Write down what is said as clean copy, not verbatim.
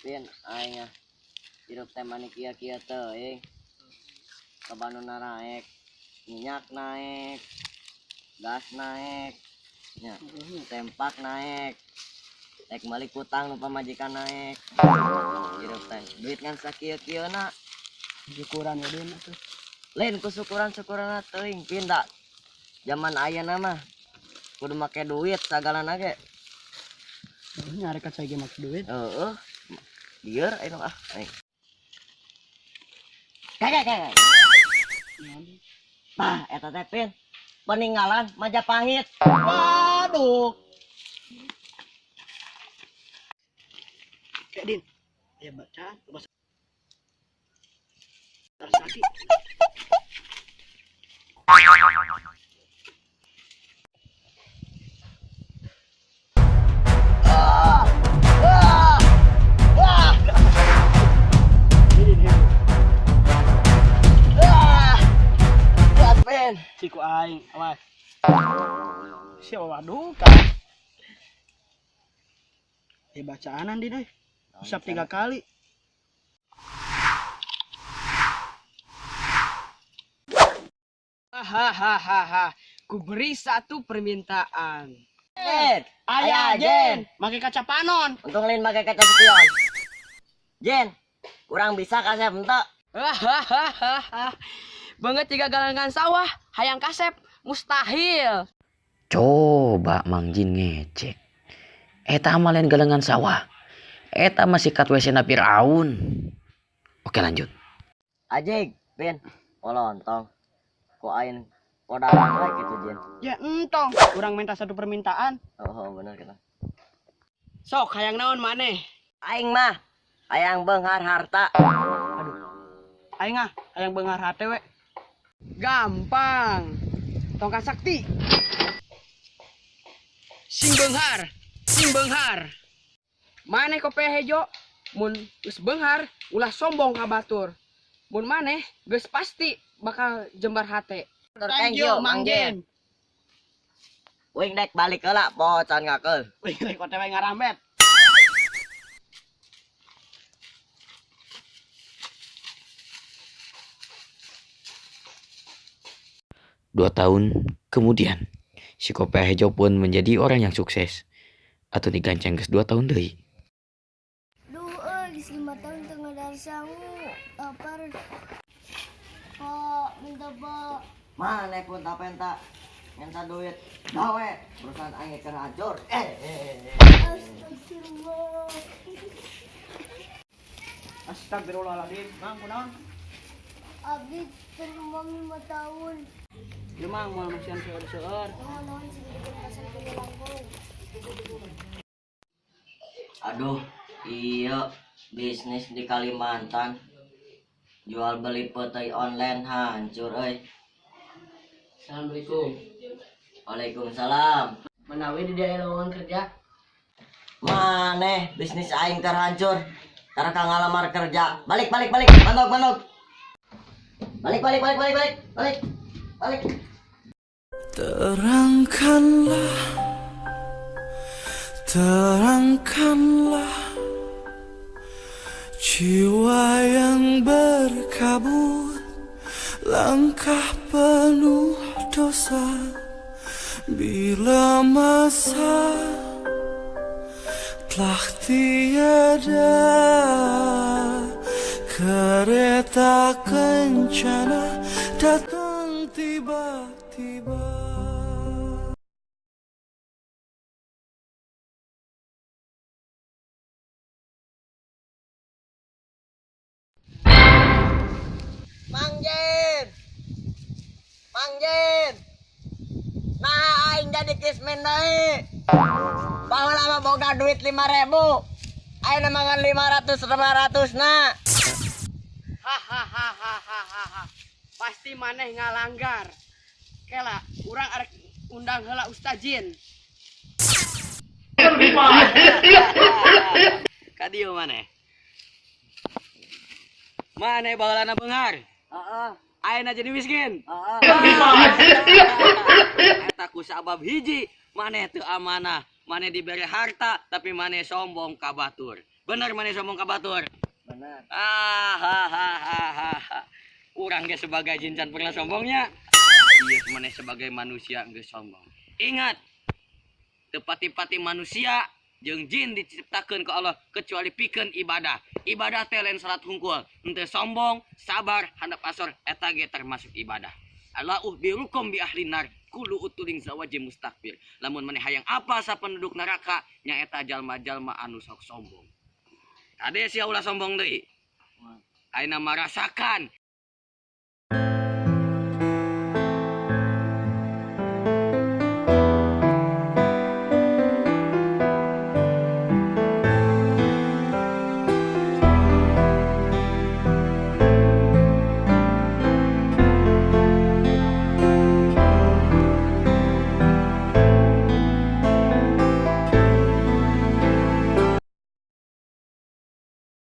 Pin aing hirup teh mani kieu-kieu teuing. Kabanuna naek, minyak naek, gas naek, nya tempak naek. Naik balik utang nu pamajikan naek. Hirup teh duit kan sakieu-kieuna. Syukuran ya Din atuh. Lain ku syukuran-syukuran teuing pindah. Zaman ayeuna mah kudu make duit sagalana ge. Nyari ka saya ge make duit. Heeh. Bieur anu ah. Kayak. Tah eta teh Pin. Peninggalan Majapahit. Waduh. Kayak Din. Aya bacaan bahasa Tarsaki. Siku aing, awas. Siapa waduh kan? Bacaanan Din euy. Usap 3 kali. Hahaha. Ku beri satu permintaan. Ayah Jen, make kaca panon. Untung lain make kaca spion. Jen, kurang bisa kasep henteu. Hahaha. Banget jika galangan sawah, hayang kasep mustahil. Coba Mang Jin ngecek. Eta mah lain galengan sawah. Eta masih kat wesena Firaun. Oke lanjut. Ajig, Pin. Polontong. Ku aing podaran we kitu Jen. Ya entong, urang minta satu permintaan. Oh, bener kita. Sok hayang naon maneh? Aing mah hayang beunghar harta. Aing hayang beunghar hate we. Gampang. Tongkat sakti. Sing beunghar. Maneh kope hejo mun geus beunghar ulah sombong ka batur. Mun maneh geus pasti bakal jembar hate. Thank you, Mang Jen. Wing dek balik heula pocan ngakeul. Wih, kok tewe ngarambet. Dua tahun kemudian, si Kopea Hejo pun menjadi orang yang sukses. Atau digancang geus 2 tahun deui. Duh, geus 5 tahun tengah dari sangu. Lapar. Kok minta ba? Mana pun tapenta minta duit. Gawe perusahaan aing keur hancur. Astagfirullah. Astagfirullahaladzim. Mang, kunaon? Abdi terima 5 tahun. Ieu mang moal masian seueur-seueur. Naon sih bikin pasar langkung. Aduh, iya bisnis di Kalimantan. Jual beli petai online hancur euy. Assalamualaikum. Waalaikumsalam. Menawi di daerah lowongan kerja. Maneh bisnis aing keur hancur. Karena kang ngalamar kerja. Balik. Bandok. Balik. Terangkanlah jiwa yang berkabut, langkah penuh dosa. Bila masa telah tiada, kereta kencana datang tiba-tiba. Mang Jen. Nah aing jadi kismin deui. Baheula mah boga duit 5.000. Ayeuna mah 500 na. Hahaha. Pasti maneh ngalanggar. Kela, urang arek undang heula Ustaz Jin. Ka dieu maneh. Maneh baheulana beunghar. Heeh. Ayeuna jadi miskin. Heeh. Eta ku sabab hiji, maneh teu amanah. Maneh diberi harta tapi maneh sombong ka batur. Bener mana sombong ka batur? Benar. Urang ge sebagai jin can pernah sombongnya. Iya mana sebagai manusia geus sombong. Ingat, teu pati-pati manusia jeung jin diciptakeun ku Allah kecuali pikeun ibadah. Ibadah teh lain salat hungkul, henteu sombong, sabar, handap asor eta ge termasuk ibadah. Allah birukum bi ahli nar kulu utuling zawaji mustakbir. Lamun maneh hayang apa sa penduduk neraka nya eta jalma-jalma anu sok sombong. Tadi sia ulah sombong deui. Ayeuna marasakan